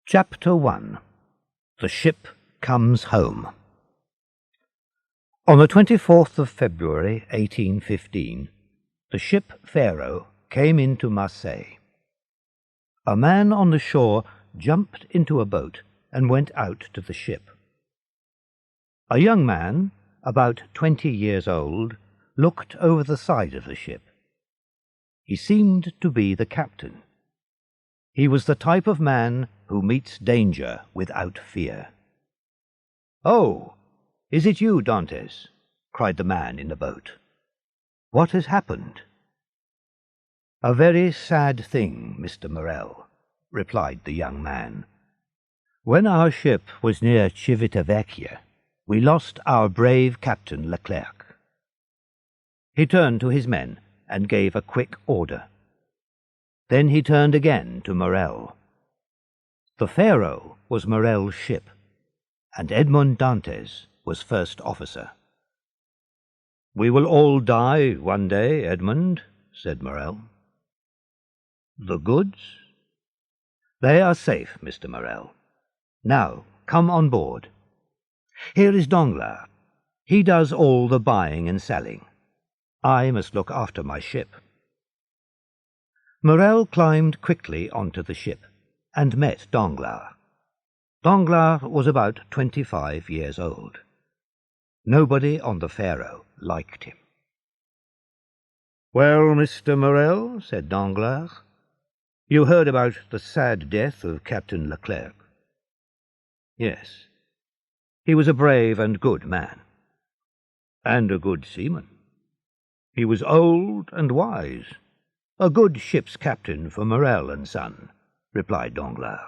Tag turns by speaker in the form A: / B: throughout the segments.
A: Chapter 1. The Ship Comes Home. On the 24th of February, 1815, the ship Pharaoh came into Marseille. A man on the shore jumped into a boat and went out to the ship. A young man, about 20 years old, looked over the side of the ship. He seemed to be the captain. He was the type of man who meets danger without fear. "Oh, is it you, Dantes?" cried the man in the boat. "What has happened?" "A very sad thing, Mr. Morel," replied the young man. "When our ship was near Civitavecchia, we lost our brave Captain Leclerc." He turned to his men and gave a quick order. Then he turned again to Morel. The Pharaoh was Morel's ship, and Edmond Dantes was first officer. "We will all die one day, Edmond," said Morel. "The goods?" "They are safe, Mr. Morel. Now, come on board. Here is Danglars. He does all the buying and selling. I must look after my ship." Morel climbed quickly onto the ship and met Danglars. Danglars was about 25 years old. Nobody on the Pharaoh liked him. "Well, Mr. Morel," said Danglars, "you heard about the sad death of Captain Leclerc." "Yes. He was a brave and good man." "And a good seaman. He was old and wise. A good ship's captain for Morel and Son," replied Danglars.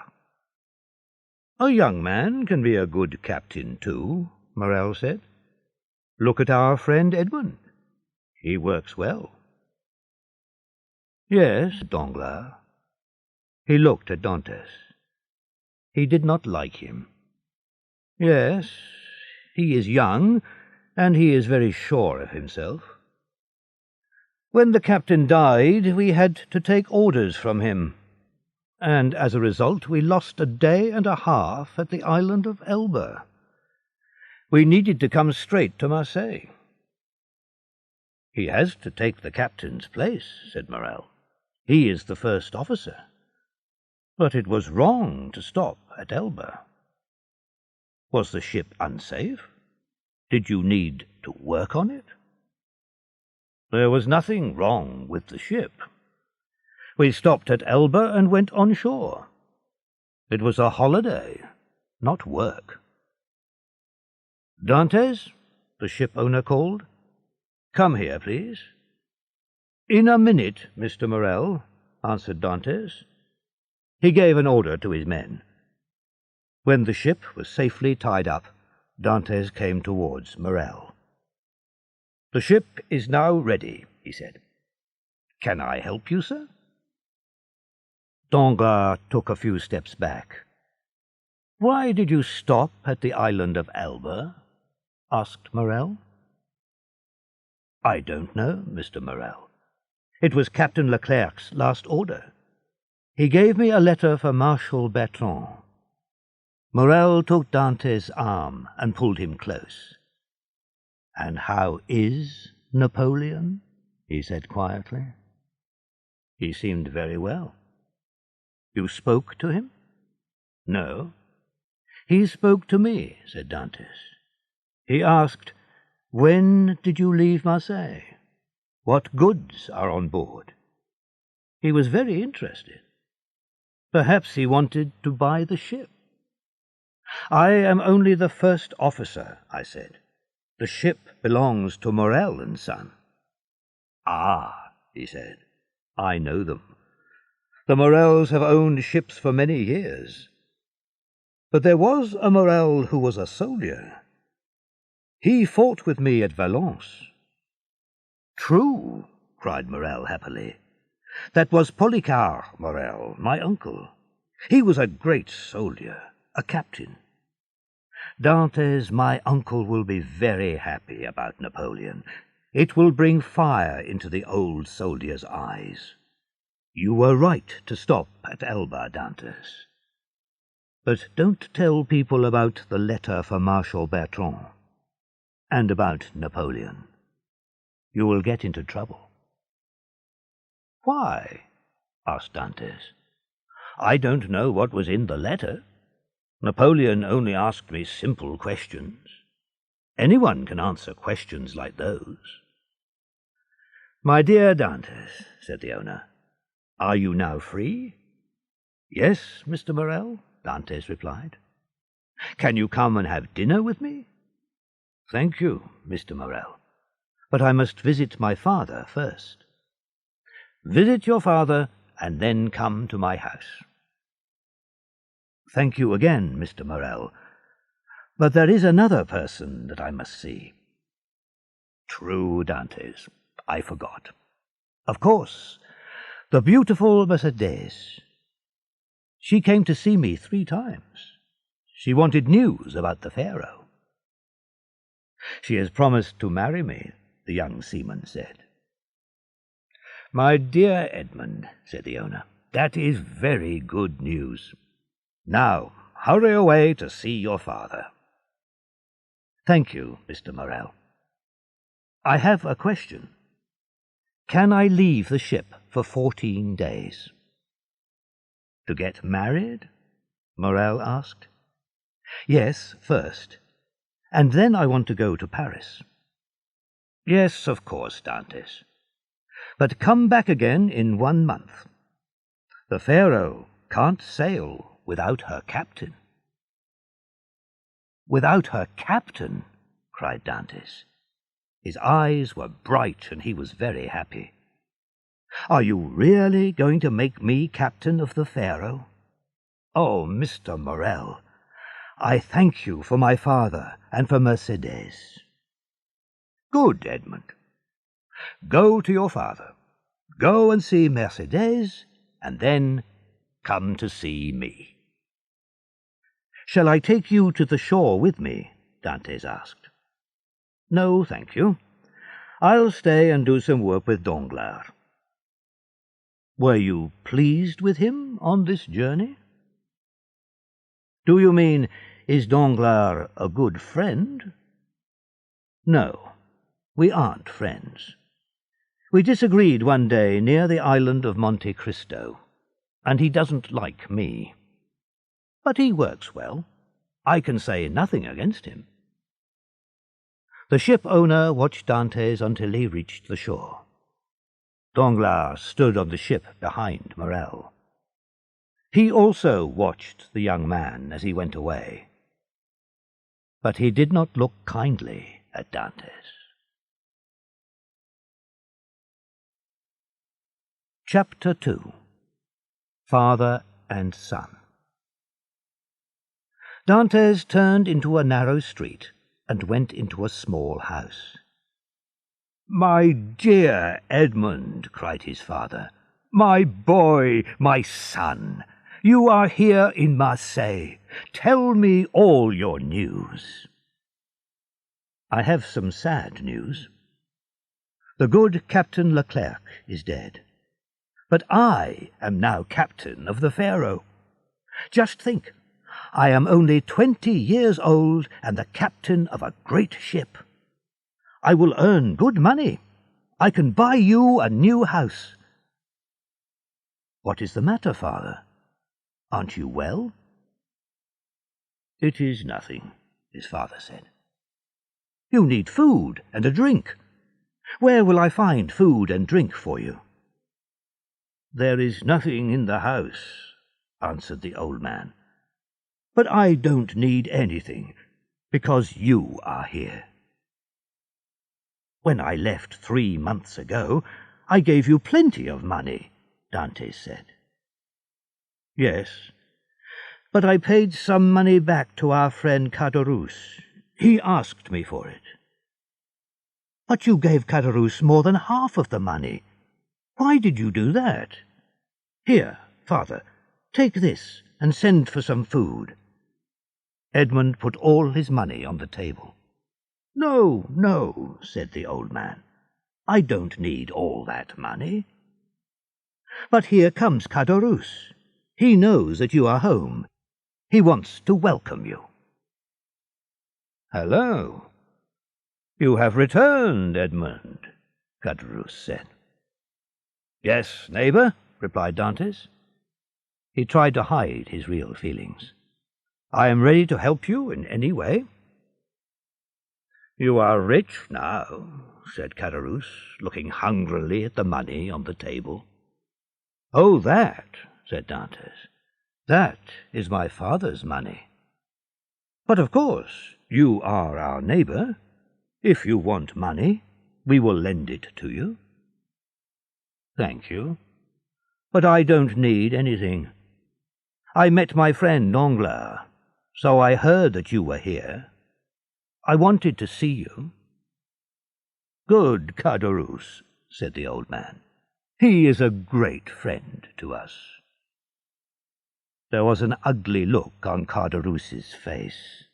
A: "A young man can be a good captain too," Morel said. "Look at our friend Edmond. He works well." "Yes, Danglars." He looked at Dantes. He did not like him. "Yes, he is young, and he is very sure of himself. When the captain died, we had to take orders from him, and as a result we lost a day and a half at the island of Elba. We needed to come straight to Marseille." "He has to take the captain's place," said Morel. "He is the first officer. But it was wrong to stop at Elba." "Was the ship unsafe? Did you need to work on it?" "There was nothing wrong with the ship. We stopped at Elba and went on shore. It was a holiday, not work." "Dantes," the ship owner called. "Come here, please." "In a minute, Mr. Morel," answered Dantes. He gave an order to his men. When the ship was safely tied up, Dantes came towards Morel. "The ship is now ready," he said. "Can I help you, sir?" Danglars took a few steps back. "Why did you stop at the island of Elba?" asked Morel. "I don't know, Mr. Morel. It was Captain Leclerc's last order. He gave me a letter for Marshal Bertrand." Morel took Dantes' arm and pulled him close. "And how is Napoleon?" he said quietly. "He seemed very well." "You spoke to him?" "No." "He spoke to me," said Dantes. "He asked, 'When did you leave Marseille? What goods are on board?' He was very interested. Perhaps he wanted to buy the ship." "I am only the first officer," I said. "The ship belongs to Morel and Son." "Ah," he said, "I know them. The Morels have owned ships for many years. But there was a Morel who was a soldier. He fought with me at Valence." "True," cried Morel happily. "That was Policar Morel, my uncle. He was a great soldier, a captain. Dantes, my uncle will be very happy about Napoleon. It will bring fire into the old soldier's eyes. You were right to stop at Elba, Dantes." But don't tell people about the letter for Marshal Bertrand, and about Napoleon. You will get into trouble." "Why?" asked Dantes. "I don't know what was in the letter. Napoleon only asked me simple questions. Anyone can answer questions like those." "My dear Dantes," said the owner, "are you now free?" "Yes, Mr. Morel," Dantes replied. "Can you come and have dinner with me?" "Thank you, Mr. Morel, but I must visit my father first." "Visit your father, and then come to my house." "Thank you again, Mr. Morel, but there is another person that I must see." "True, Dantes, I forgot. Of course, the beautiful Mercedes. She came to see me 3 times. She wanted news about the Pharaoh." "She has promised to marry me," the young seaman said. "My dear Edmund," said the owner, "that is very good news. Now, hurry away to see your father." "Thank you, Mr. Morel. I have a question. Can I leave the ship for 14 days? "To get married?" Morel asked. "Yes, first, and then I want to go to Paris." "Yes, of course, Dantes. But come back again in 1 month. The Pharaoh can't sail without her captain." "Without her captain?" cried Dantes. His eyes were bright, and he was very happy. "Are you really going to make me captain of the Pharaoh? Oh, Mr. Morel, I thank you for my father and for Mercedes." "Good, Edmund. Go to your father. Go and see Mercedes, and then come to see me." "Shall I take you to the shore with me?" Dantes asked. "No, thank you. I'll stay and do some work with Danglars." "Were you pleased with him on this journey?" "Do you mean, is Danglars a good friend?" "No, we aren't friends. We disagreed one day near the island of Monte Cristo, and he doesn't like me. But he works well. I can say nothing against him." The ship owner watched Dantes until he reached the shore. Danglars stood on the ship behind Morel. He also watched the young man as he went away, but he did not look kindly at Dantes. Chapter 2. Father and Son. Dantes turned into a narrow street and went into a small house. "My dear Edmund," cried his father, "my boy, my son, you are here in Marseille. Tell me all your news." "I have some sad news. The good Captain Leclerc is dead. But I am now captain of the Pharaoh. Just think, I am only 20 years old and the captain of a great ship. I will earn good money. I can buy you a new house." "What is the matter, father? Aren't you well?" "It is nothing," his father said. "You need food and a drink. Where will I find food and drink for you?" "There is nothing in the house," answered the old man. "But I don't need anything, because you are here." "When I left 3 months ago, I gave you plenty of money," Dantes said. "Yes, but I paid some money back to our friend Caderousse. He asked me for it." "But you gave Caderousse more than half of the money. Why did you do that? Here, father, take this and send for some food." Edmund put all his money on the table. "No, no," said the old man. "I don't need all that money." "But here comes Caderousse. He knows that you are home. He wants to welcome you." "Hello. You have returned, Edmund," Caderousse said. "Yes, neighbour," replied Dantès. He tried to hide his real feelings. "I am ready to help you in any way." "You are rich now," said Caderousse, looking hungrily at the money on the table. "Oh, that," said Dantès, "that is my father's money. But of course you are our neighbour. If you want money, we will lend it to you." "Thank you, but I don't need anything. I met my friend Danglars, so I heard that you were here. I wanted to see you." "Good Caderousse," said the old man. "He is a great friend to us." There was an ugly look on Caderousse's face.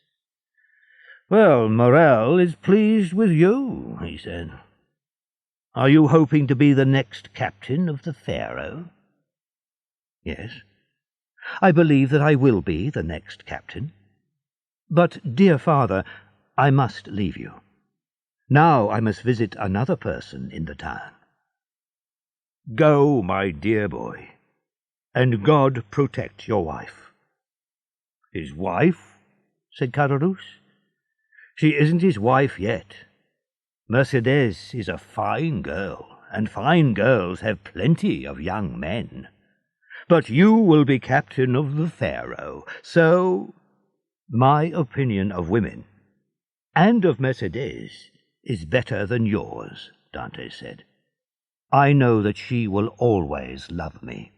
A: "Well, Morrel is pleased with you," he said. "Are you hoping to be the next captain of the Pharaoh?" "Yes, I believe that I will be the next captain. But, dear father, I must leave you. Now I must visit another person in the town." "Go, my dear boy, and God protect your wife." "His wife?" said Caderousse. "She isn't his wife yet. Mercédès is a fine girl, and fine girls have plenty of young men. But you will be captain of the Pharaoh, so my opinion of women, and of Mercédès, is better than yours," Dantès said. "I know that she will always love me."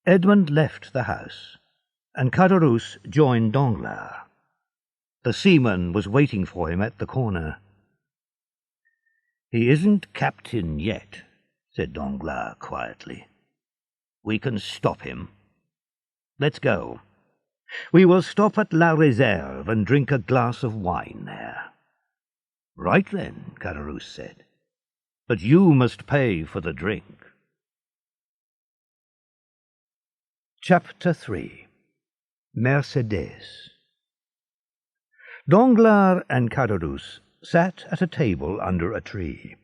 A: Edmund left the house, and Caderousse joined Danglars. The seaman was waiting for him at the corner. "He isn't captain yet," said Danglars quietly. "We can stop him. Let's go. We will stop at La Réserve and drink a glass of wine there." "Right then," Caderousse said. "But you must pay for the drink." Chapter 3. Mercédès. Danglars and Caderousse sat at a table under a tree.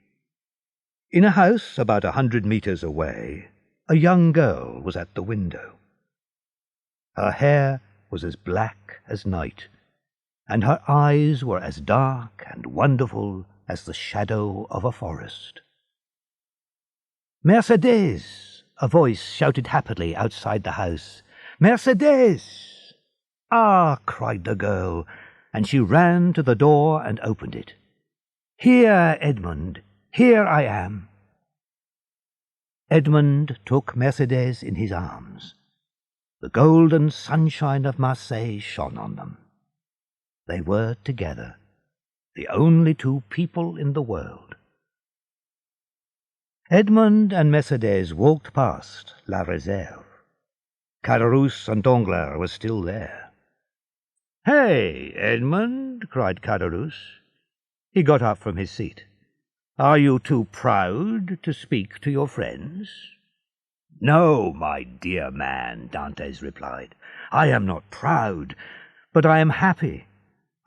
A: In a house about 100 meters away, a young girl was at the window. Her hair was as black as night, and her eyes were as dark and wonderful as the shadow of a forest. "Mercédès!" a voice shouted happily outside the house. "Mercédès!" "Ah!" cried the girl, and she ran to the door and opened it. "Here, Edmund, here I am." Edmund took Mercédès in his arms. The golden sunshine of Marseille shone on them. They were together, the only two people in the world. Edmund and Mercédès walked past La Réserve. Caderousse and Danglars were still there. "Hey, Edmund!" cried Caderousse. He got up from his seat. "Are you too proud to speak to your friends?" "No, my dear man," Dantès replied. "I am not proud, but I am happy.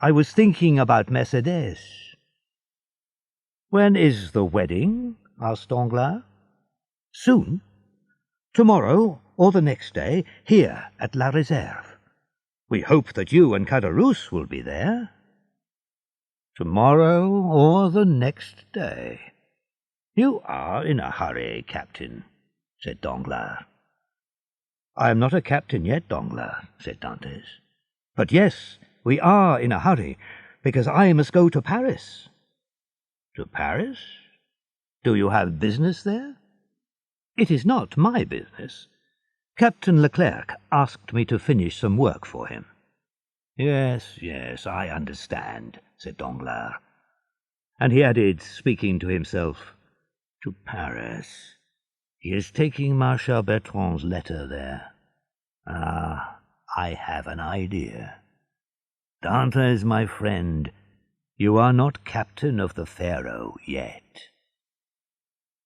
A: I was thinking about Mercédès." "When is the wedding?" asked Danglars. "Soon. Tomorrow or the next day, here at La Réserve. We hope that you and Caderousse will be there." "Tomorrow or the next day. You are in a hurry, Captain," said Danglars. "I am not a captain yet, Danglars," said Dantès. "But yes, we are in a hurry, because I must go to Paris." "To Paris? Do you have business there?" "It is not my business. Captain Leclerc asked me to finish some work for him." Yes, I understand," said Danglars. And he added, speaking to himself, "To Paris. He is taking Marshal Bertrand's letter there. Ah, I have an idea. Dantès, my friend, you are not captain of the Pharaoh yet."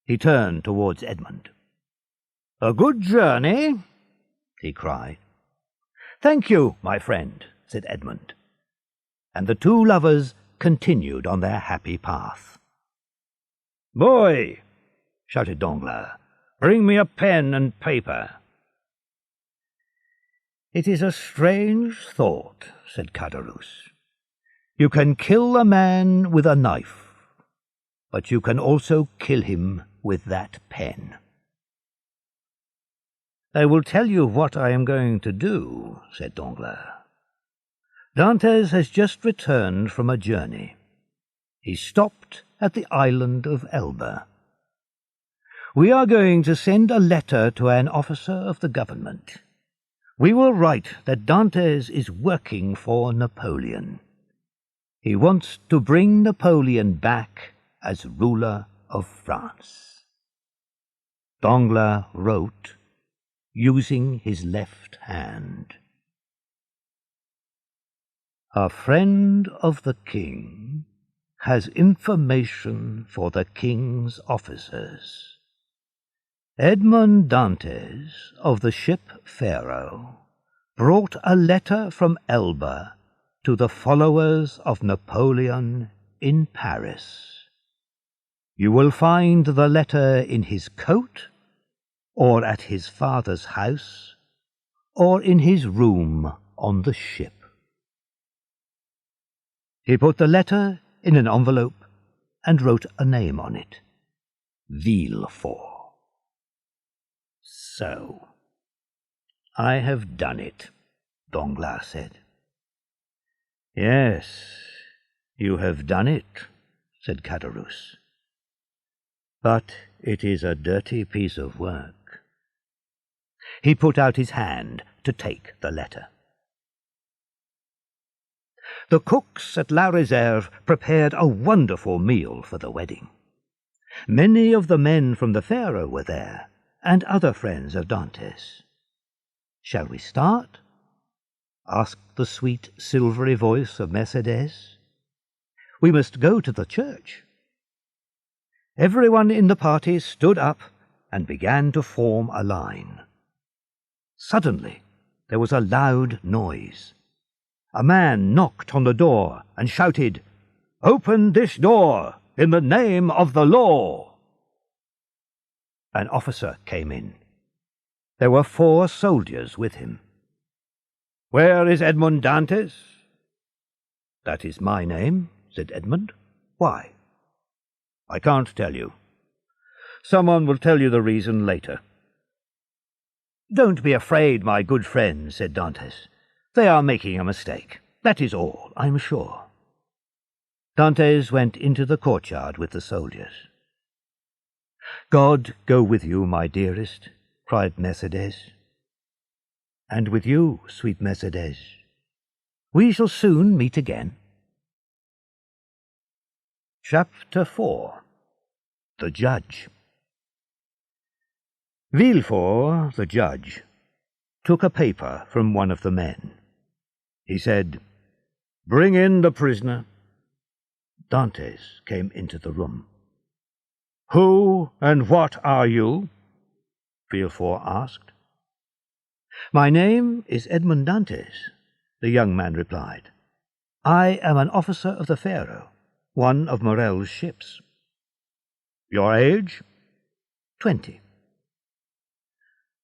A: He turned towards Edmund. "A good journey. he cried. "Thank you, my friend," said Edmund. And the two lovers continued on their happy path. "Boy," shouted Danglars, "bring me a pen and paper." "It is a strange thought," said Caderousse. "You can kill a man with a knife, but you can also kill him with that pen." "I will tell you what I am going to do," said Danglars. "Dantès has just returned from a journey. He stopped at the island of Elba. We are going to send a letter to an officer of the government. We will write that Dantès is working for Napoleon. He wants to bring Napoleon back as ruler of France." Danglars wrote, using his left hand. "A friend of the king has information for the king's officers. Edmond Dantès of the ship Pharaoh brought a letter from Elba to the followers of Napoleon in Paris. You will find the letter in his coat, or at his father's house, or in his room on the ship." He put the letter in an envelope and wrote a name on it, Villefort. "So, I have done it," Danglars said. "Yes, you have done it," said Caderousse. "But it is a dirty piece of work." He put out his hand to take the letter. The cooks at La Réserve prepared a wonderful meal for the wedding. Many of the men from the Pharaoh were there, and other friends of Dantès. "Shall we start?" asked the sweet, silvery voice of Mercédès. "We must go to the church." Everyone in the party stood up and began to form a line. Suddenly there was a loud noise. A man knocked on the door and shouted, "Open this door in the name of the law!" An officer came in. There were 4 soldiers with him. "Where is Edmond Dantès?" "That is my name," said Edmund. "Why?" "I can't tell you. Someone will tell you the reason later." "Don't be afraid, my good friend," said Dantès. "They are making a mistake. That is all, I'm sure." Dantès went into the courtyard with the soldiers. "God go with you, my dearest," cried Mercédès. "And with you, sweet Mercédès. We shall soon meet again." Chapter 4. The Judge. Villefort, the judge, took a paper from one of the men. He said, "Bring in the prisoner." Dantès came into the room. "Who and what are you?" Villefort asked. "My name is Edmond Dantès," the young man replied. "I am an officer of the Pharaoh, one of Morel's ships." "Your age?" 20.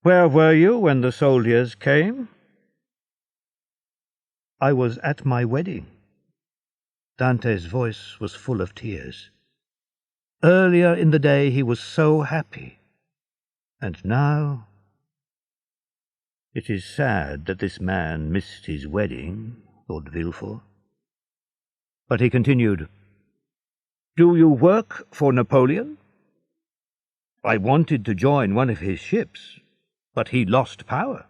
A: "Where were you when the soldiers came?" "I was at my wedding." Dante's voice was full of tears. Earlier in the day he was so happy, and now... "It is sad that this man missed his wedding," thought Villefort. But he continued, "Do you work for Napoleon?" "I wanted to join one of his ships, but he lost power."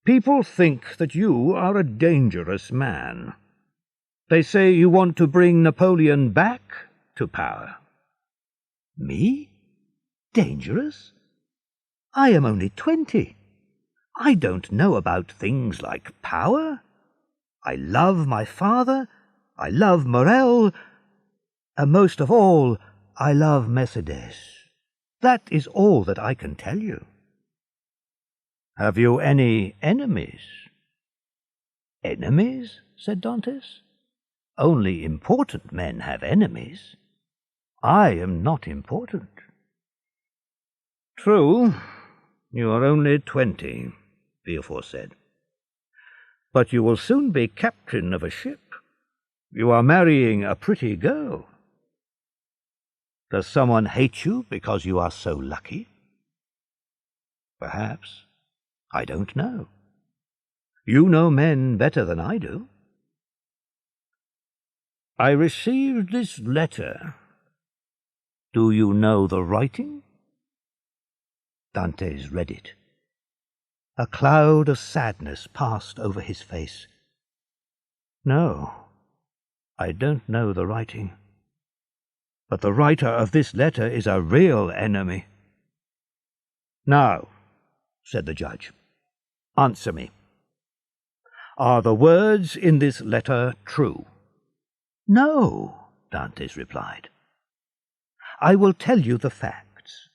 A: "People think that you are a dangerous man. They say you want to bring Napoleon back to power." "Me? Dangerous? I am only 20. I don't know about things like power. I love my father, I love Morel, and most of all, I love Mercédès. That is all that I can tell you." Have you any enemies? Enemies? Said Dantes. Only important men have enemies. I am not important. True, you are only 20, Villefort said. But you will soon be captain of a ship. You are marrying a pretty girl. Does someone hate you because you are so lucky? Perhaps. I don't know. You know men better than I do. I received this letter. Do you know the writing? Dantes read it. A cloud of sadness passed over his face. No, I don't know the writing. But the writer of this letter is a real enemy. Now, said the judge, answer me. Are the words in this letter true? No, Dantes replied. I will tell you the facts.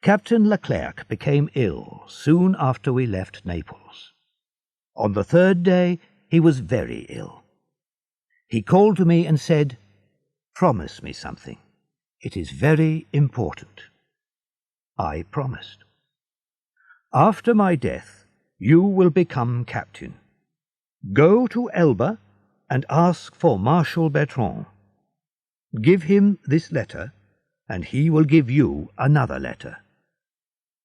A: Captain Leclerc became ill soon after we left Naples. On the third day, he was very ill. He called to me and said, "Promise me something. It is very important." I promised. After my death, you will become captain. Go to Elba and ask for Marshal Bertrand. Give him this letter, and he will give you another letter.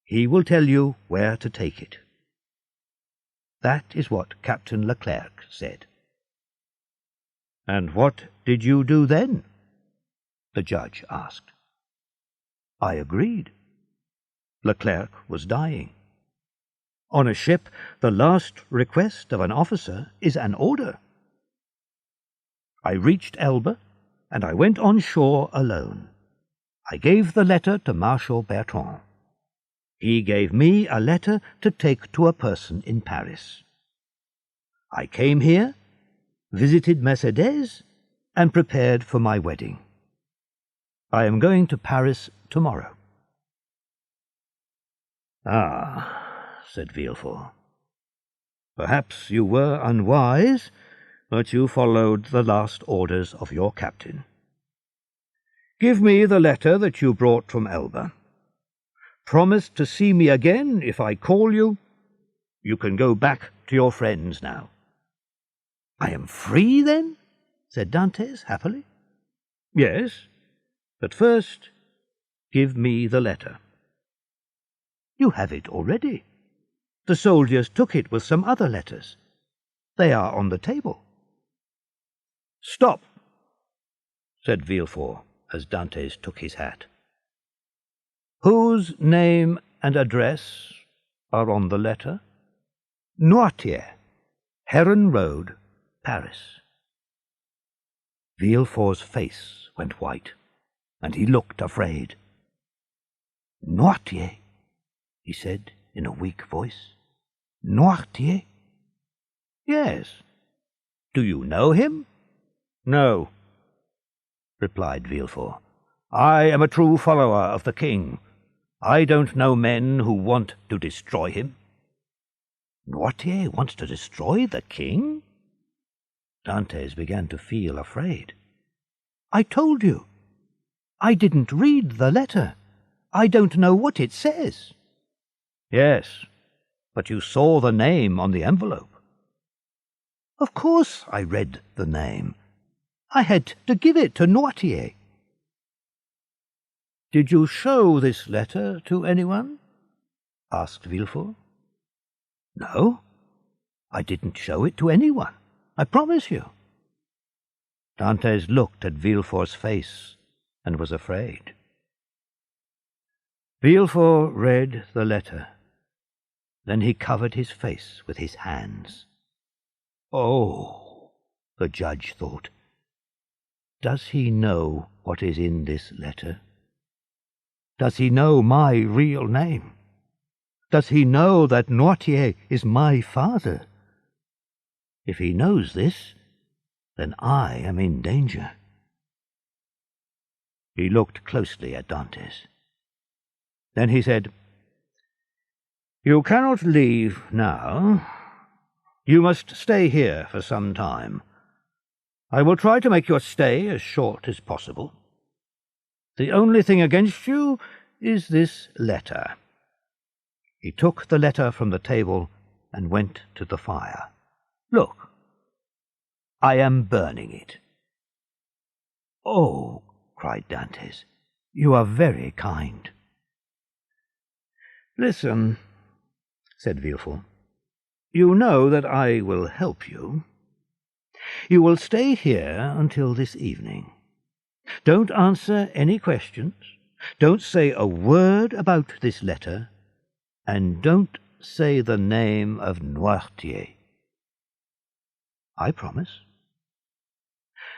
A: He will tell you where to take it. That is what Captain Leclerc said. And what did you do then? The judge asked. I agreed. Leclerc was dying. On a ship, the last request of an officer is an order. I reached Elba, and I went on shore alone. I gave the letter to Marshal Bertrand. He gave me a letter to take to a person in Paris. I came here, visited Mercedes, and prepared for my wedding. I am going to Paris tomorrow. Ah, said Villefort. Perhaps you were unwise, but you followed the last orders of your captain. Give me the letter that you brought from Elba. Promise to see me again if I call you. You can go back to your friends now. I am free, then? Said Dantes happily. Yes, but first give me the letter. You have it already. The soldiers took it with some other letters. They are on the table. Stop, said Villefort as Dantes took his hat. Whose name and address are on the letter? Noirtier, Heron Road, Paris. Villefort's face went white, and he looked afraid. Noirtier, he said in a weak voice. Noirtier? Yes. Do you know him? No, replied Villefort. I am a true follower of the king. I don't know men who want to destroy him. Noirtier wants to destroy the king? Dantes began to feel afraid. I told you. I didn't read the letter. I don't know what it says. Yes, but you saw the name on the envelope. Of course I read the name. I had to give it to Noirtier. Did you show this letter to anyone? Asked Villefort. No, I didn't show it to anyone, I promise you. Dantes looked at Villefort's face and was afraid. Villefort read the letter. Then he covered his face with his hands. Oh, the judge thought. Does he know what is in this letter? Does he know my real name? Does he know that Noirtier is my father? If he knows this, then I am in danger. He looked closely at Dantes. Then he said, You cannot leave now. You must stay here for some time. I will try to make your stay as short as possible. The only thing against you is this letter." He took the letter from the table and went to the fire. "Look, I am burning it." "Oh," cried Dantes, "you are very kind." "Listen," said Villefort. "You know that I will help you. You will stay here until this evening. Don't answer any questions. Don't say a word about this letter. And don't say the name of Noirtier." "I promise."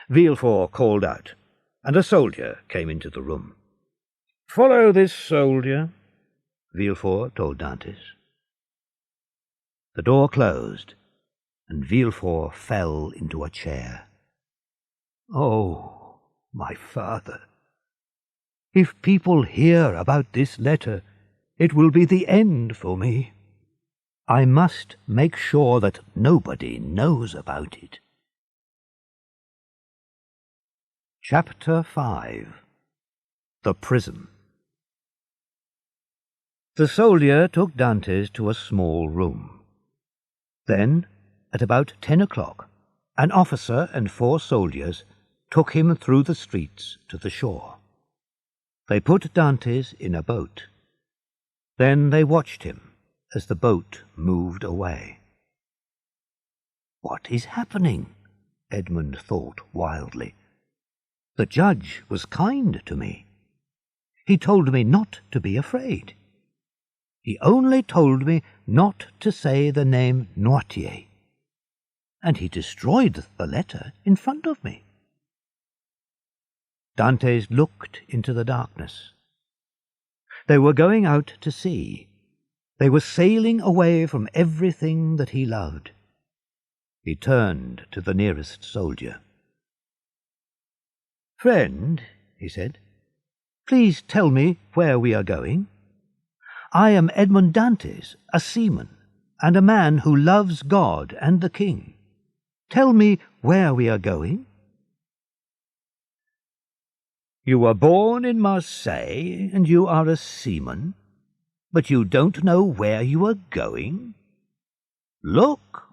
A: Villefort called out, and a soldier came into the room. "Follow this soldier," Villefort told Dantes. The door closed, and Villefort fell into a chair. "Oh, my father, if people hear about this letter, it will be the end for me. I must make sure that nobody knows about it." Chapter 5. The Prison. The soldier took Dantes to a small room. Then, at about 10 o'clock, an officer and 4 soldiers took him through the streets to the shore. They put Dantes in a boat. Then they watched him as the boat moved away. "What is happening?" Edmund thought wildly. "The judge was kind to me. He told me not to be afraid. He only told me not to say the name Noirtier. And he destroyed the letter in front of me." Dantes looked into the darkness. They were going out to sea. They were sailing away from everything that he loved. He turned to the nearest soldier. "Friend," he said, "please tell me where we are going. I am Edmond Dantes, a seaman, and a man who loves God and the king. Tell me where we are going." "You were born in Marseille, and you are a seaman, but you don't know where you are going? Look!"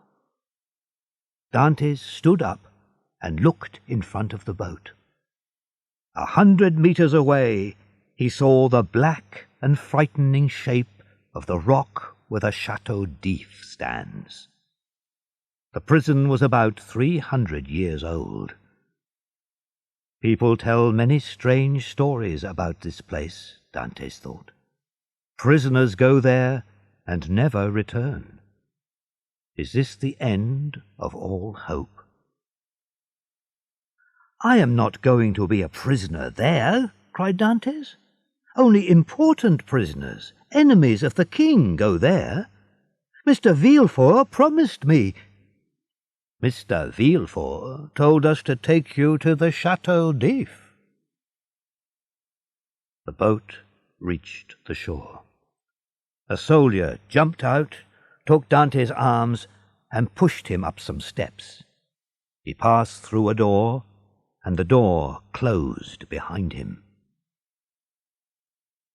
A: Dantes stood up and looked in front of the boat. 100 meters away he saw the black and frightening shape of the rock where the Chateau d'If stands. The prison was about 300 years old. People tell many strange stories about this place, Dantes thought. Prisoners go there and never return. Is this the end of all hope? "I am not going to be a prisoner there," cried Dantes. "Only important prisoners, enemies of the king, go there. Mr. Villefort promised me—" "Mr. Villefort told us to take you to the Chateau d'If." The boat reached the shore. A soldier jumped out, took Dantes' arms, and pushed him up some steps. He passed through a door, and the door closed behind him.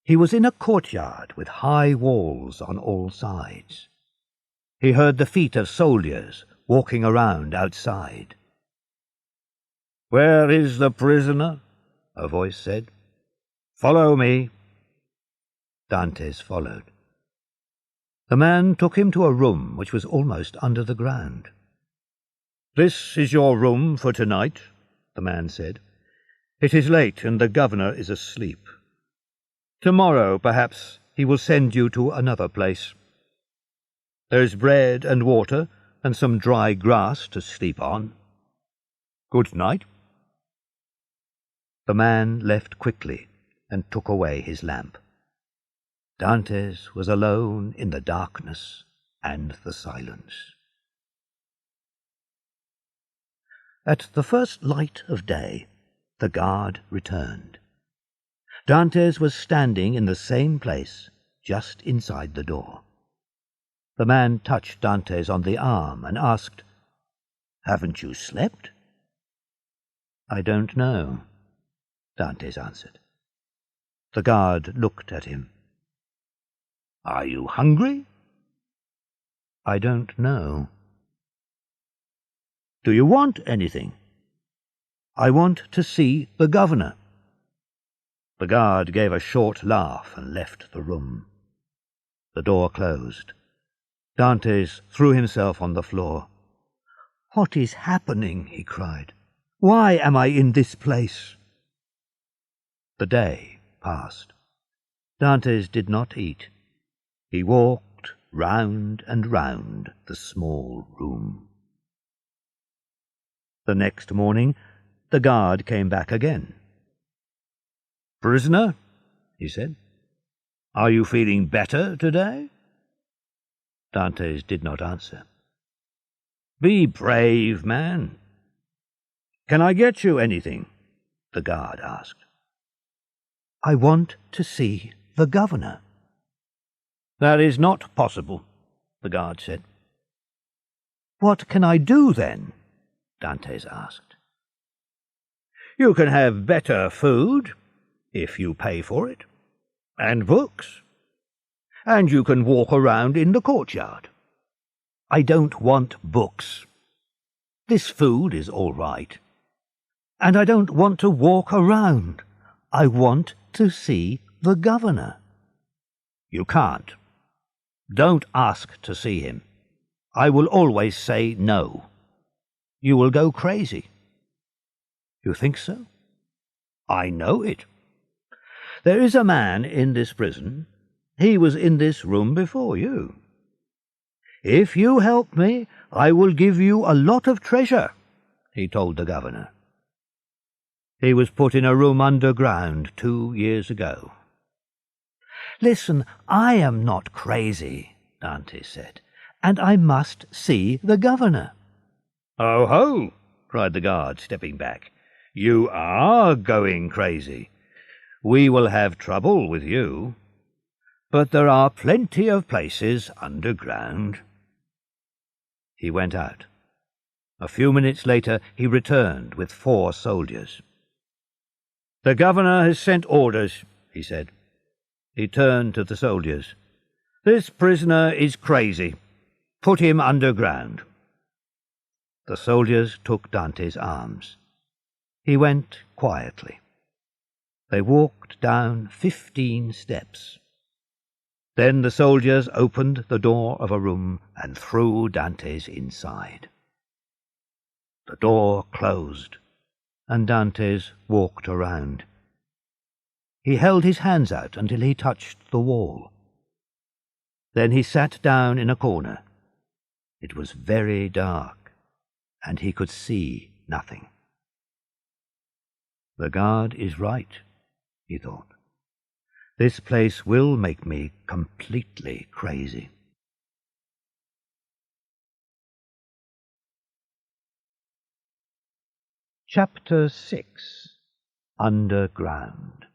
A: He was in a courtyard with high walls on all sides. He heard the feet of soldiers walking around outside. "Where is the prisoner?" a voice said. "Follow me." Dantes followed. The man took him to a room which was almost under the ground. "This is your room for tonight," the man said. "It is late and the governor is asleep. Tomorrow, perhaps, he will send you to another place. There's bread and water and some dry grass to sleep on. Good night." The man left quickly and took away his lamp. Dantes was alone in the darkness and the silence. At the first light of day, the guard returned. Dantes was standing in the same place, just inside the door. The man touched Dantes on the arm and asked, "Haven't you slept?" "I don't know," Dantes answered. The guard looked at him. "Are you hungry?" "I don't know." "Do you want anything?" "I want to see the governor." The guard gave a short laugh and left the room. The door closed. Dantes threw himself on the floor. "What is happening?" he cried. "Why am I in this place?" The day passed. Dantes did not eat. He walked round and round the small room. The next morning the guard came back again. "Prisoner," he said, "are you feeling better today?" Dantes did not answer. "Be brave, man." "Can I get you anything?" the guard asked. "I want to see the governor." "That is not possible," the guard said. "What can I do then?" Dantes asked. "You can have better food, if you pay for it, and books, and you can walk around in the courtyard." "I don't want books. This food is all right. And I don't want to walk around. I want to see the governor." "You can't. Don't ask to see him. I will always say no. You will go crazy." "You think so?" "I know it. There is a man in this prison. He was in this room before you. If you help me, I will give you a lot of treasure," he told the governor. "He was put in a room underground 2 years ago." "Listen, I am not crazy," Dantes said, "and I must see the governor." "Oh ho!" cried the guard, stepping back. "You are going crazy. We will have trouble with you. But there are plenty of places underground." He went out. A few minutes later he returned with 4 soldiers. "The governor has sent orders," he said. He turned to the soldiers. "This prisoner is crazy. Put him underground." The soldiers took Dantes' arms. He went quietly. They walked down 15 steps. Then the soldiers opened the door of a room and threw Dantes inside. The door closed, and Dantes walked around. He held his hands out until he touched the wall. Then he sat down in a corner. It was very dark, and he could see nothing. "The guard is right," he thought. "This place will make me completely crazy." Chapter 6. Underground.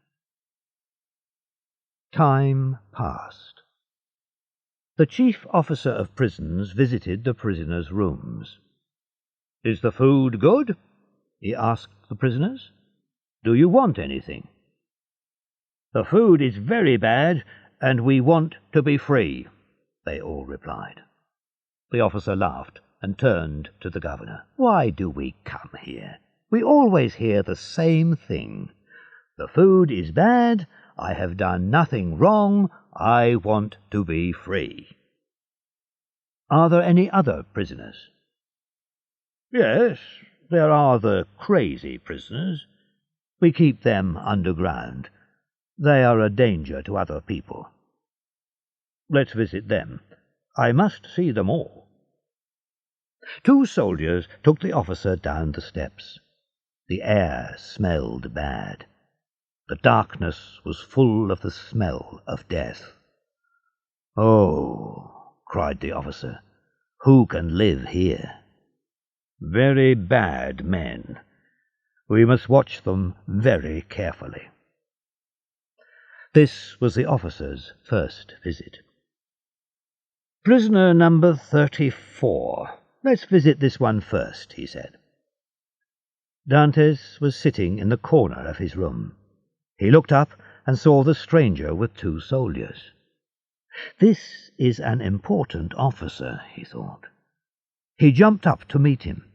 A: Time passed. The chief officer of prisons visited the prisoners' rooms. "Is the food good?" he asked the prisoners. "Do you want anything?" "The food is very bad, and we want to be free," they all replied. The officer laughed and turned to the governor. "Why do we come here? We always hear the same thing. The food is bad, I have done nothing wrong, I want to be free." "Are there any other prisoners?" "Yes, there are the crazy prisoners. We keep them underground. They are a danger to other people." "Let's visit them. I must see them all." 2 soldiers took the officer down the steps. The air smelled bad. The darkness was full of the smell of death. "Oh," cried the officer, "who can live here? Very bad men. We must watch them very carefully." This was the officer's first visit. "Prisoner number 34. Let's visit this one first," he said. Dantes was sitting in the corner of his room. He looked up and saw the stranger with 2 soldiers. "This is an important officer," he thought. He jumped up to meet him,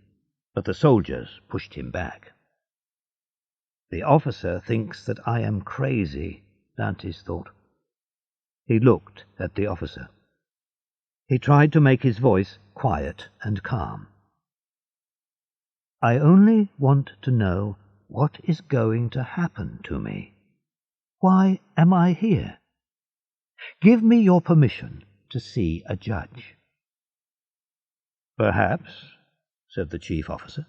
A: but the soldiers pushed him back. "The officer thinks that I am crazy," Dantes thought. He looked at the officer. He tried to make his voice quiet and calm. "I only want to know what is going to happen to me. Why am I here? Give me your permission to see a judge." "Perhaps," said the chief officer.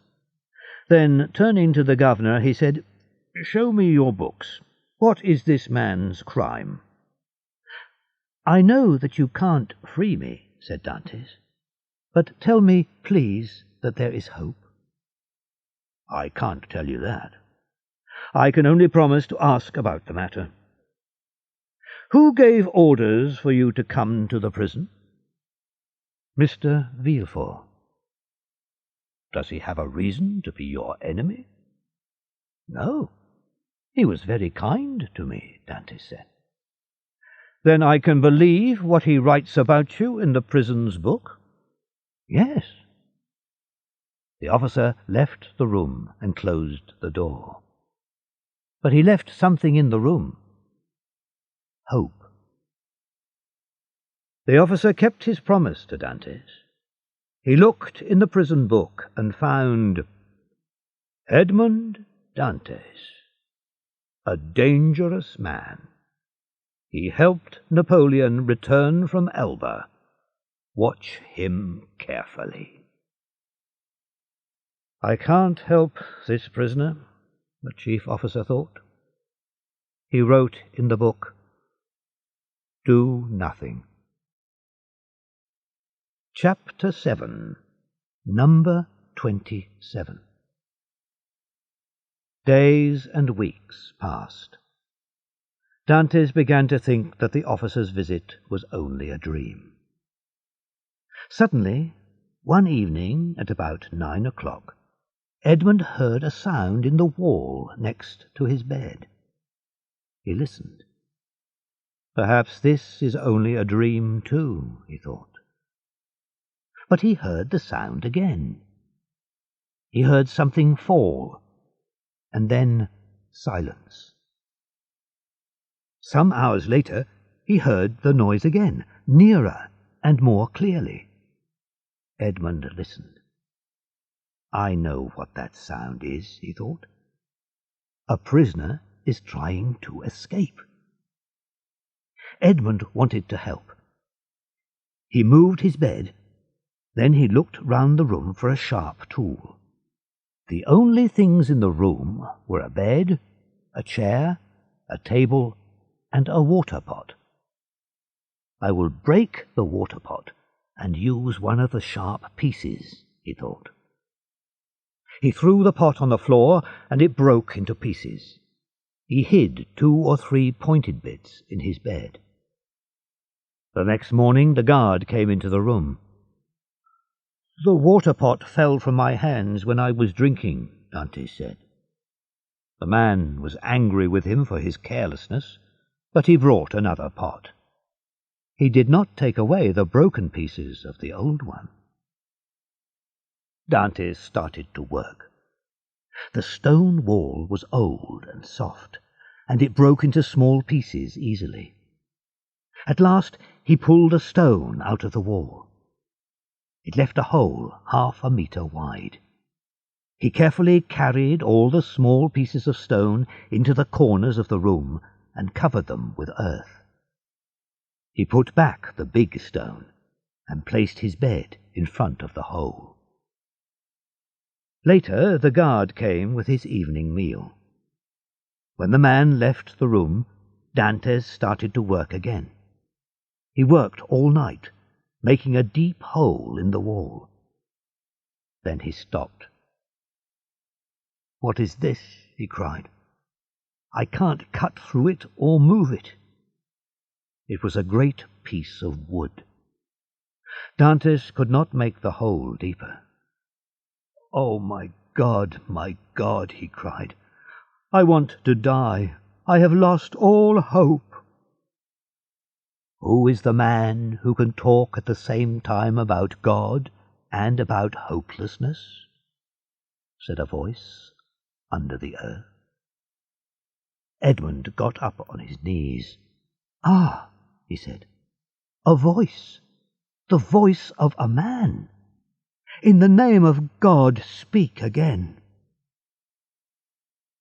A: Then, turning to the governor, he said, "Show me your books. What is this man's crime?" "I know that you can't free me," said Dantes, "but tell me, please, that there is hope." "I can't tell you that. I can only promise to ask about the matter. Who gave orders for you to come to the prison?" "Mr. Villefort." "Does he have a reason to be your enemy?" "No. He was very kind to me," Dantes said. "Then I can believe what he writes about you in the prison's book?" "Yes." The officer left the room and closed the door. But he left something in the room. Hope. The officer kept his promise to Dantes. He looked in the prison book and found Edmond Dantes, a dangerous man. He helped Napoleon return from Elba. Watch him carefully. "I can't help this prisoner," the chief officer thought. He wrote in the book, "Do nothing." Chapter 7. Number 27. Days and weeks passed. Dantes began to think that the officer's visit was only a dream. Suddenly, one evening at about 9 o'clock, Edmund heard a sound in the wall next to his bed. He listened. Perhaps this is only a dream too, he thought. But he heard the sound again. He heard something fall, and then silence. Some hours later, he heard the noise again, nearer and more clearly. Edmund listened. I know what that sound is, he thought. A prisoner is trying to escape. Edmund wanted to help. He moved his bed. Then he looked round the room for a sharp tool. The only things in the room were a bed, a chair, a table, and a water pot. I will break the water pot and use one of the sharp pieces, he thought. He threw the pot on the floor, and it broke into pieces. He hid 2 or 3 pointed bits in his bed. The next morning the guard came into the room. The water pot fell from my hands when I was drinking, Dantes said. The man was angry with him for his carelessness, but he brought another pot. He did not take away the broken pieces of the old one. Dantes started to work. The stone wall was old and soft, and it broke into small pieces easily. At last he pulled a stone out of the wall. It left a hole 1/2 meter wide. He carefully carried all the small pieces of stone into the corners of the room and covered them with earth. He put back the big stone and placed his bed in front of the hole. Later the guard came with his evening meal. When the man left the room, Dantes started to work again. He worked all night, making a deep hole in the wall. Then he stopped. "What is this?" he cried. "I can't cut through it or move it." It was a great piece of wood. Dantes could not make the hole deeper. "Oh, my God, he cried. "I want to die. I have lost all hope." "Who is the man who can talk at the same time about God and about hopelessness?" said a voice under the earth. Edmund got up on his knees. "Ah," he said, "a voice, the voice of a man. In the name of God, speak again."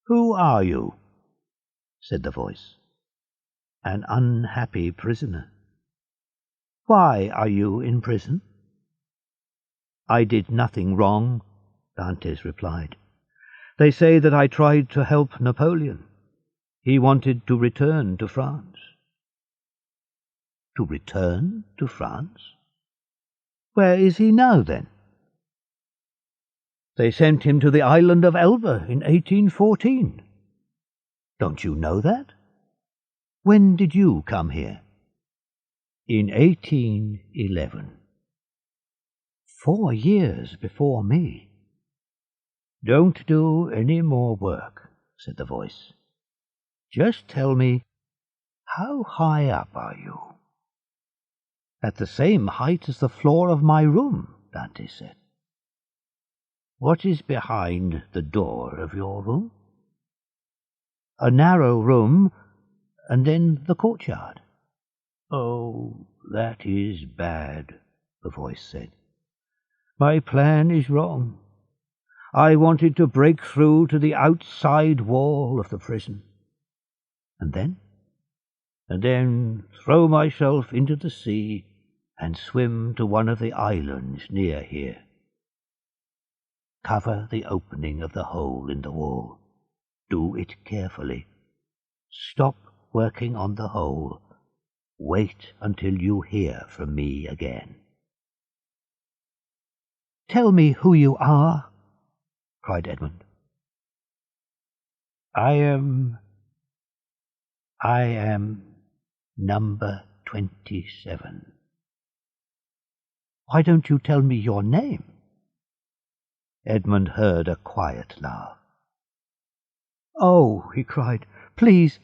A: "Who are you?" said the voice. "An unhappy prisoner." "Why are you in prison?" "I did nothing wrong," Dantes replied. "They say that I tried to help Napoleon. He wanted to return to France." "To return to France? Where is he now, then?" "They sent him to the island of Elba in 1814. Don't you know that? When did you come here?" "In 1811. 4 years before me." "Don't do any more work," said the voice. "Just tell me, how high up are you?" "At the same height as the floor of my room," Dantes said. "What is behind the door of your room?" "A narrow room, and then the courtyard." "Oh, that is bad," the voice said. "My plan is wrong. I wanted to break through to the outside wall of the prison. And then throw myself into the sea and swim to one of the islands near here. Cover the opening of the hole in the wall. Do it carefully. Stop working on the hole. Wait until you hear from me again." "Tell me who you are," cried Edmund. I am number 27. "Why don't you tell me your name?" Edmund heard a quiet laugh. "Oh," he cried, "please,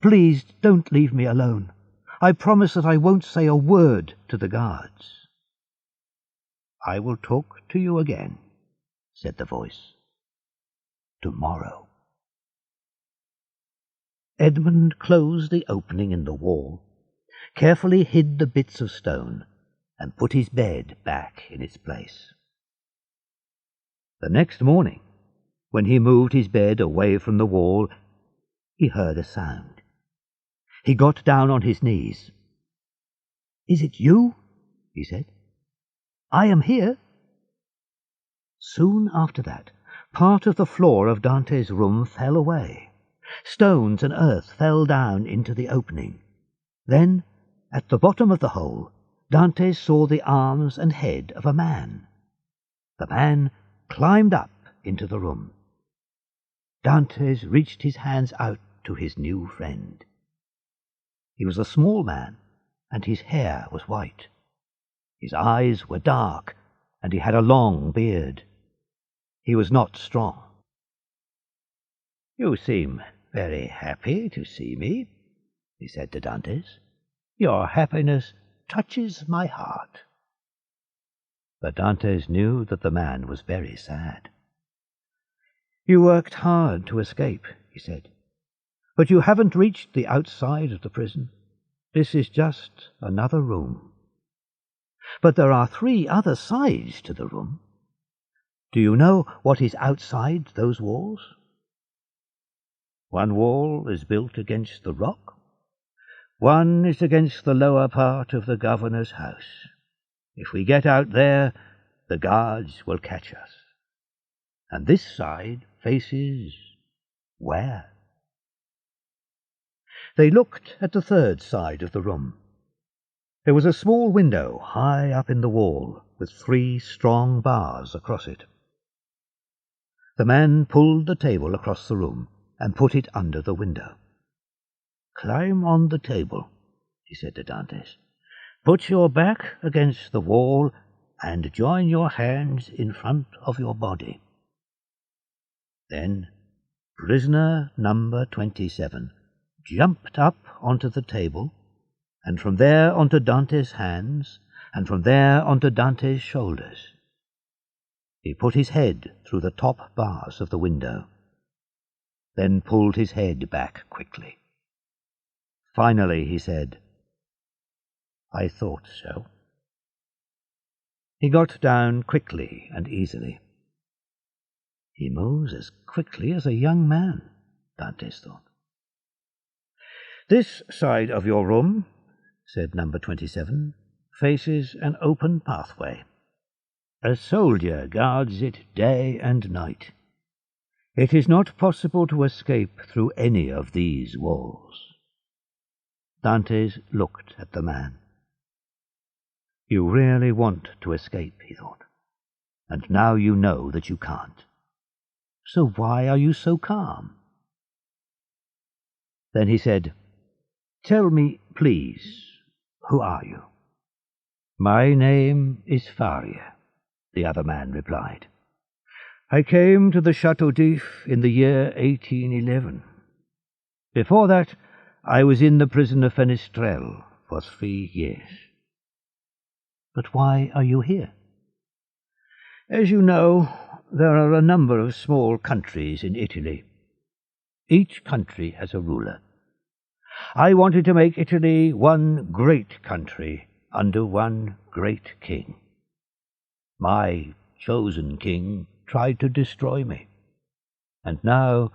A: please don't leave me alone. I promise that I won't say a word to the guards." "I will talk to you again," said the voice. "Tomorrow." Edmund closed the opening in the wall, carefully hid the bits of stone, and put his bed back in its place. The next morning, when he moved his bed away from the wall, he heard a sound. He got down on his knees. "Is it you?" he said. "I am here." Soon after that, part of the floor of Dante's room fell away. Stones and earth fell down into the opening. Then, at the bottom of the hole, Dante saw the arms and head of a man. The man climbed up into the room. Dantes reached his hands out to his new friend. He was a small man, and his hair was white. His eyes were dark, and he had a long beard. He was not strong. "You seem very happy to see me," he said to Dantes. "Your happiness touches my heart." But Dantes knew that the man was very sad. "You worked hard to escape," he said, "but you haven't reached the outside of the prison. This is just another room. But there are 3 other sides to the room. Do you know what is outside those walls? One wall is built against the rock. One is against the lower part of the governor's house. If we get out there, the guards will catch us. And this side faces where?" They looked at the 3rd side of the room. There was a small window high up in the wall, with 3 strong bars across it. The man pulled the table across the room and put it under the window. "Climb on the table," he said to Dantes. Put your back against the wall and join your hands in front of your body." Then prisoner number 27 jumped up onto the table, and from there onto Dante's hands, and from there onto Dante's shoulders. He put his head through the top bars of the window, then pulled his head back quickly. Finally he said, "I thought so." He got down quickly and easily. "He moves as quickly as a young man," Dantes thought. "This side of your room," said number 27, "faces an open pathway. A soldier guards it day and night. It is not possible to escape through any of these walls." Dantes looked at the man. "You really want to escape," he thought, "and now you know that you can't. So why are you so calm?" Then he said, "Tell me, please, who are you?" "My name is Faria," the other man replied. "I came to the Château d'If in the year 1811. Before that, I was in the prison of Fenestrelle for 3 years. "But why are you here?" "As you know, there are a number of small countries in Italy. Each country has a ruler. I wanted to make Italy one great country under one great king. My chosen king tried to destroy me, and now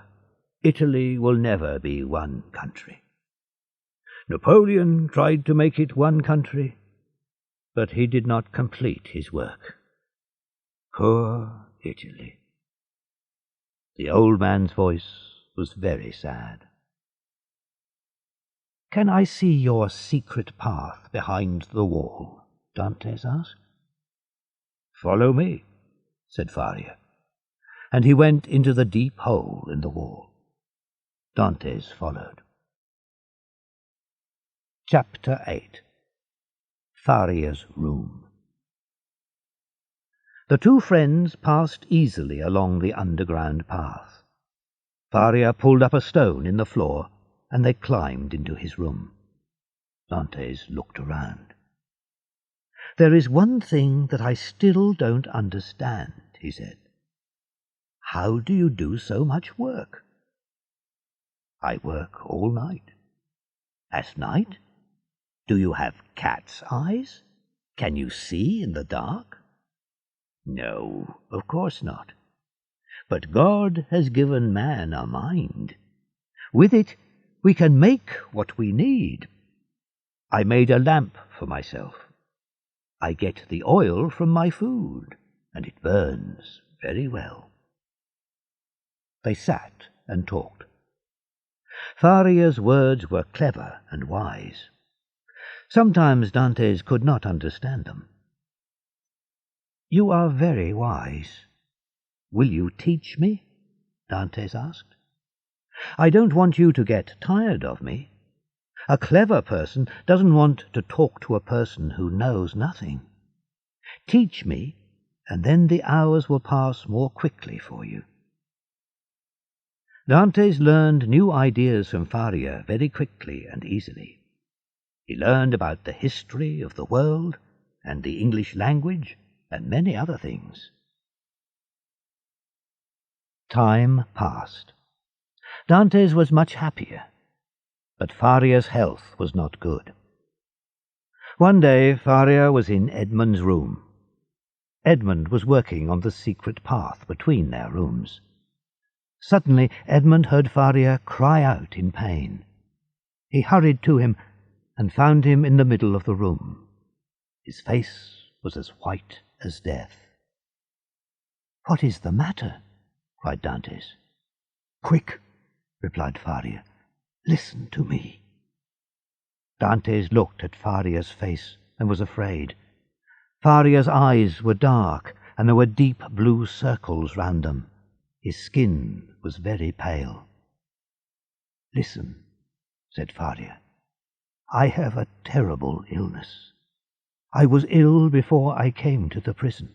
A: Italy will never be one country. Napoleon tried to make it one country, but he did not complete his work. Poor Italy." The old man's voice was very sad. "Can I see your secret path behind the wall?" Dantes asked. "Follow me," said Faria, and he went into the deep hole in the wall. Dantes followed. Chapter 8. Faria's Room. The two friends passed easily along the underground path. Faria pulled up a stone in the floor, and they climbed into his room. Dantes looked around. "There is one thing that I still don't understand," he said. "How do you do so much work?" "I work all night." "At night? Do you have cat's eyes? Can you see in the dark?" "No, of course not. But God has given man a mind. With it we can make what we need. I made a lamp for myself. I get the oil from my food, and it burns very well." They sat and talked. Faria's words were clever and wise. Sometimes Dantes could not understand them. "You are very wise. Will you teach me?" Dantes asked. "I don't want you to get tired of me. A clever person doesn't want to talk to a person who knows nothing. Teach me, and then the hours will pass more quickly for you." Dantes learned new ideas from Faria very quickly and easily. He learned about the history of the world and the English language and many other things. Time passed. Dantes was much happier, but Faria's health was not good. One day Faria was in Edmund's room. Edmund was working on the secret path between their rooms. Suddenly Edmund heard Faria cry out in pain. He hurried to him and found him in the middle of the room. His face was as white as death. "What is the matter?" cried Dantes. "Quick," replied Faria. "Listen to me." Dantes looked at Faria's face and was afraid. Faria's eyes were dark, and there were deep blue circles round them. His skin was very pale. "Listen," said Faria. "I have a terrible illness. I was ill before I came to the prison.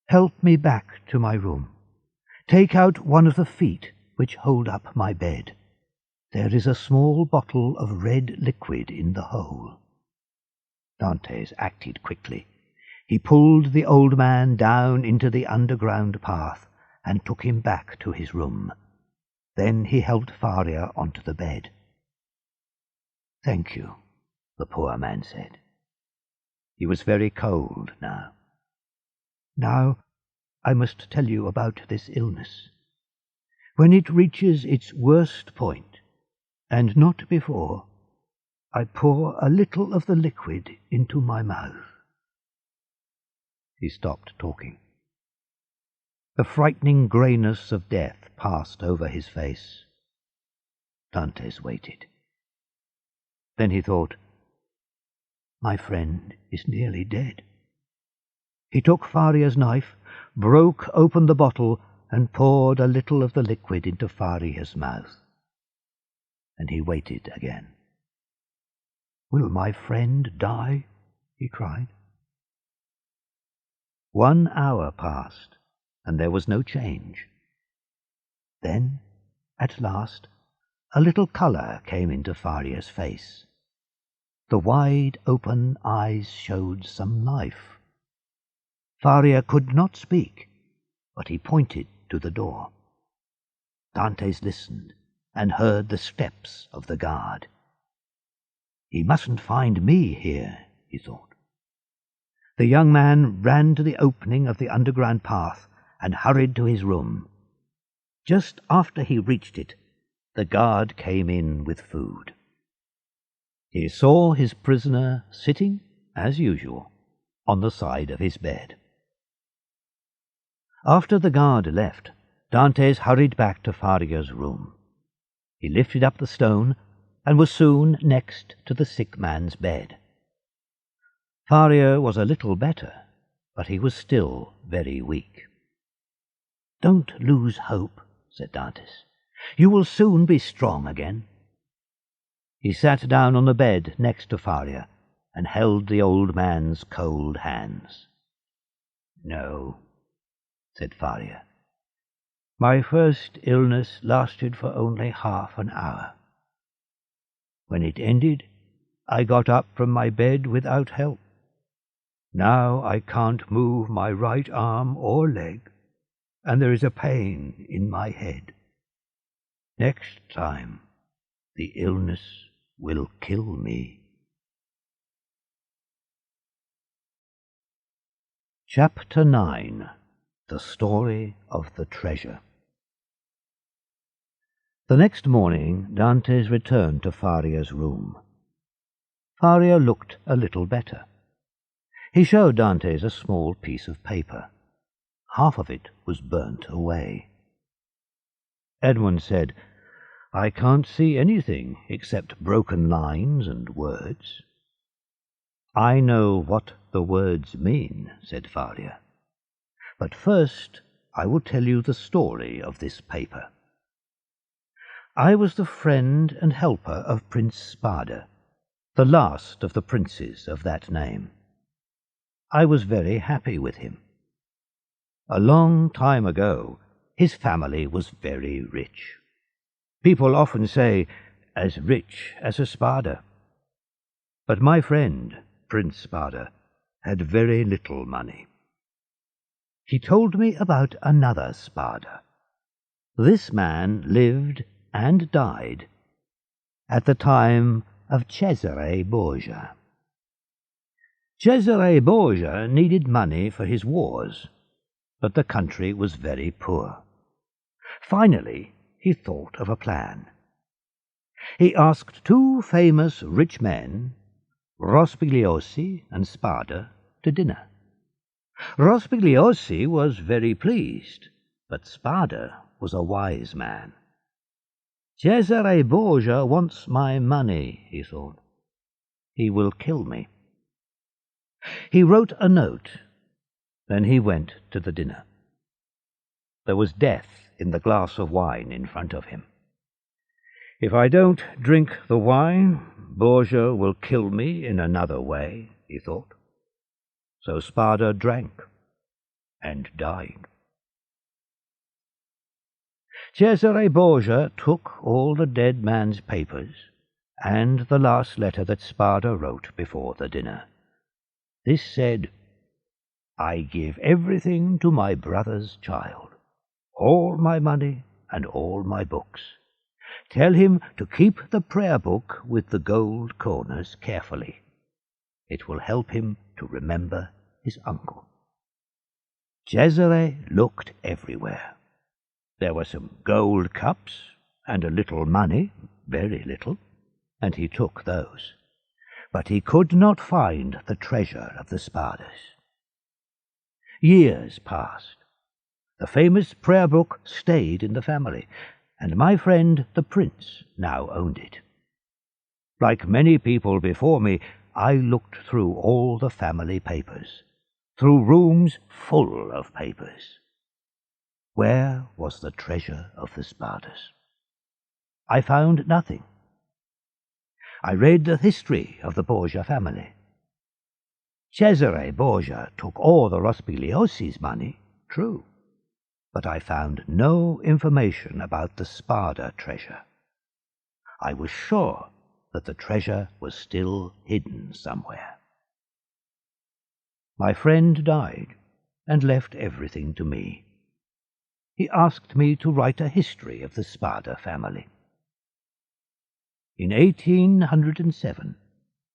A: Help me back to my room. Take out one of the feet which hold up my bed. There is a small bottle of red liquid in the hole." Dantes acted quickly. He pulled the old man down into the underground path and took him back to his room. Then he helped Faria onto the bed. "Thank you," the poor man said. He was very cold now. "Now I must tell you about this illness. When it reaches its worst point, and not before, I pour a little of the liquid into my mouth." He stopped talking. The frightening greyness of death passed over his face. Dantes waited. Then he thought, "My friend is nearly dead." He took Faria's knife, broke open the bottle, and poured a little of the liquid into Faria's mouth. And he waited again. "Will my friend die?" he cried. 1 hour passed, and there was no change. Then, at last, a little colour came into Faria's face. The wide-open eyes showed some life. Faria could not speak, but he pointed to the door. Dantes listened and heard the steps of the guard. "He mustn't find me here," he thought. The young man ran to the opening of the underground path and hurried to his room. Just after he reached it, the guard came in with food. He saw his prisoner sitting, as usual, on the side of his bed. After the guard left, Dantes hurried back to Faria's room. He lifted up the stone and was soon next to the sick man's bed. Faria was a little better, but he was still very weak. "Don't lose hope," said Dantes. "You will soon be strong again." He sat down on the bed next to Faria and held the old man's cold hands. "No," said Faria. "My first illness lasted for only half an hour. When it ended, I got up from my bed without help. Now I can't move my right arm or leg, and there is a pain in my head. Next time, the illness will kill me." Chapter 9. The Story of the Treasure. The next morning Dantes returned to Faria's room. Faria looked a little better. He showed Dantes a small piece of paper. Half of it was burnt away. Edmund said, "I can't see anything except broken lines and words." "I know what the words mean," said Faria. "But first I will tell you the story of this paper. I was the friend and helper of Prince Spada, the last of the princes of that name. I was very happy with him. A long time ago, his family was very rich. People often say, as rich as a Spada. But my friend, Prince Spada, had very little money. He told me about another Spada. This man lived and died at the time of Cesare Borgia. Cesare Borgia needed money for his wars, but the country was very poor. Finally, he thought of a plan. He asked 2 famous rich men, Rospigliosi and Spada, to dinner. Rospigliosi was very pleased, but Spada was a wise man. "Cesare Borgia wants my money," he thought. "He will kill me." He wrote a note. Then he went to the dinner. There was death in the glass of wine in front of him. "If I don't drink the wine, Borgia will kill me in another way," he thought. So Sparda drank and died. Cesare Borgia took all the dead man's papers and the last letter that Sparda wrote before the dinner. This said, "I give everything to my brother's child, all my money and all my books. Tell him to keep the prayer book with the gold corners carefully. It will help him to remember his uncle." Cesare looked everywhere. There were some gold cups and a little money, very little, and he took those. But he could not find the treasure of the Spardas. Years passed. The famous prayer book stayed in the family, and my friend the prince now owned it. Like many people before me, I looked through all the family papers, through rooms full of papers. Where was the treasure of the Spardas? I found nothing. I read the history of the Borgia family. Cesare Borgia took all the Rospigliosi's money, true, but I found no information about the Sparda treasure. I was sure that the treasure was still hidden somewhere. My friend died and left everything to me. He asked me to write a history of the Sparda family. In 1807,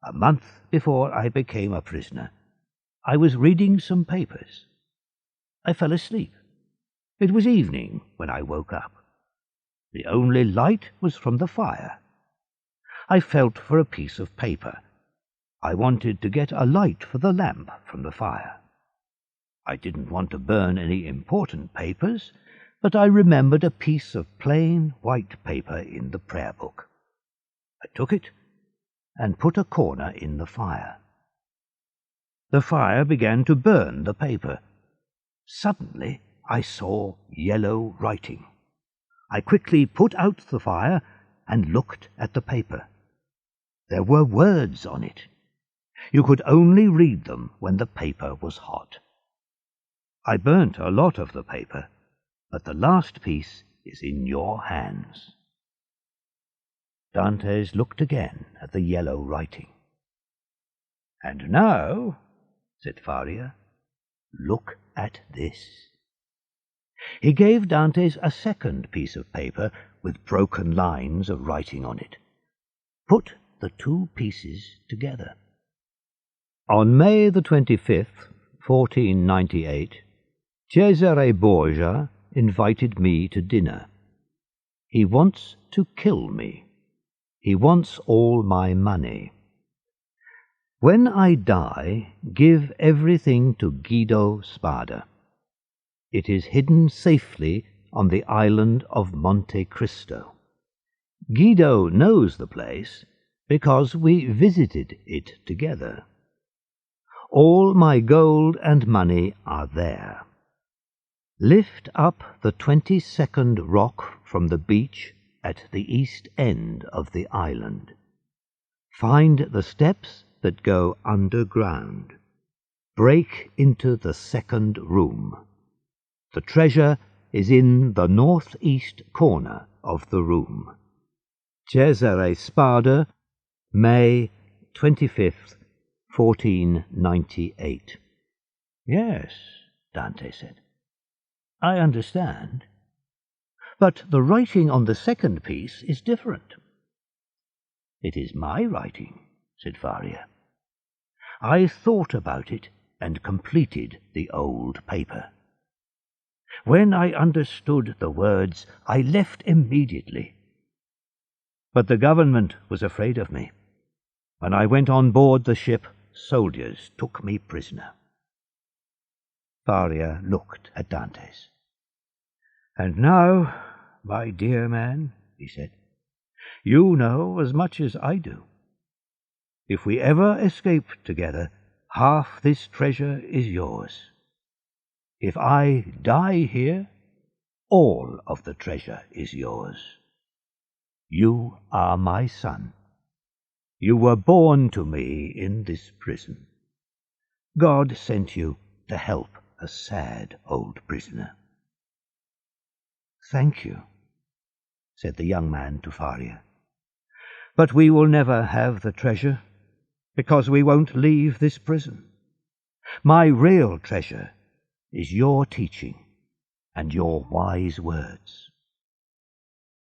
A: a month before I became a prisoner, I was reading some papers. I fell asleep. It was evening when I woke up. The only light was from the fire. I felt for a piece of paper. I wanted to get a light for the lamp from the fire. I didn't want to burn any important papers, but I remembered a piece of plain white paper in the prayer book. I took it and put a corner in the fire. The fire began to burn the paper. Suddenly I saw yellow writing. I quickly put out the fire and looked at the paper. There were words on it. You could only read them when the paper was hot. I burnt a lot of the paper, but the last piece is in your hands." Dantes looked again at the yellow writing. "And now," said Faria, "look at this." He gave Dantes a second piece of paper with broken lines of writing on it. Put the two pieces together. On May the 25th, 1498, Cesare Borgia invited me to dinner. He wants to kill me. He wants all my money. When I die, give everything to Guido Spada. It is hidden safely on the island of Monte Cristo. Guido knows the place because we visited it together. All my gold and money are there. Lift up the 22nd rock from the beach at the east end of the island. Find the steps that go underground. Break into the second room. The treasure is in the northeast corner of the room. Cesare Spada, May 25th, 1498. "Yes," Dante said, "I understand. But the writing on the second piece is different." "It is my writing," said Faria. "I thought about it and completed the old paper. When I understood the words, I left immediately. But the government was afraid of me. When I went on board the ship, soldiers took me prisoner." Faria looked at Dantes. "And now, my dear man," he said, "you know as much as I do. If we ever escape together, half this treasure is yours. If I die here, all of the treasure is yours. You are my son. You were born to me in this prison. God sent you to help a sad old prisoner." "Thank you," said the young man to Faria. "But we will never have the treasure, because we won't leave this prison. My real treasure is your teaching and your wise words."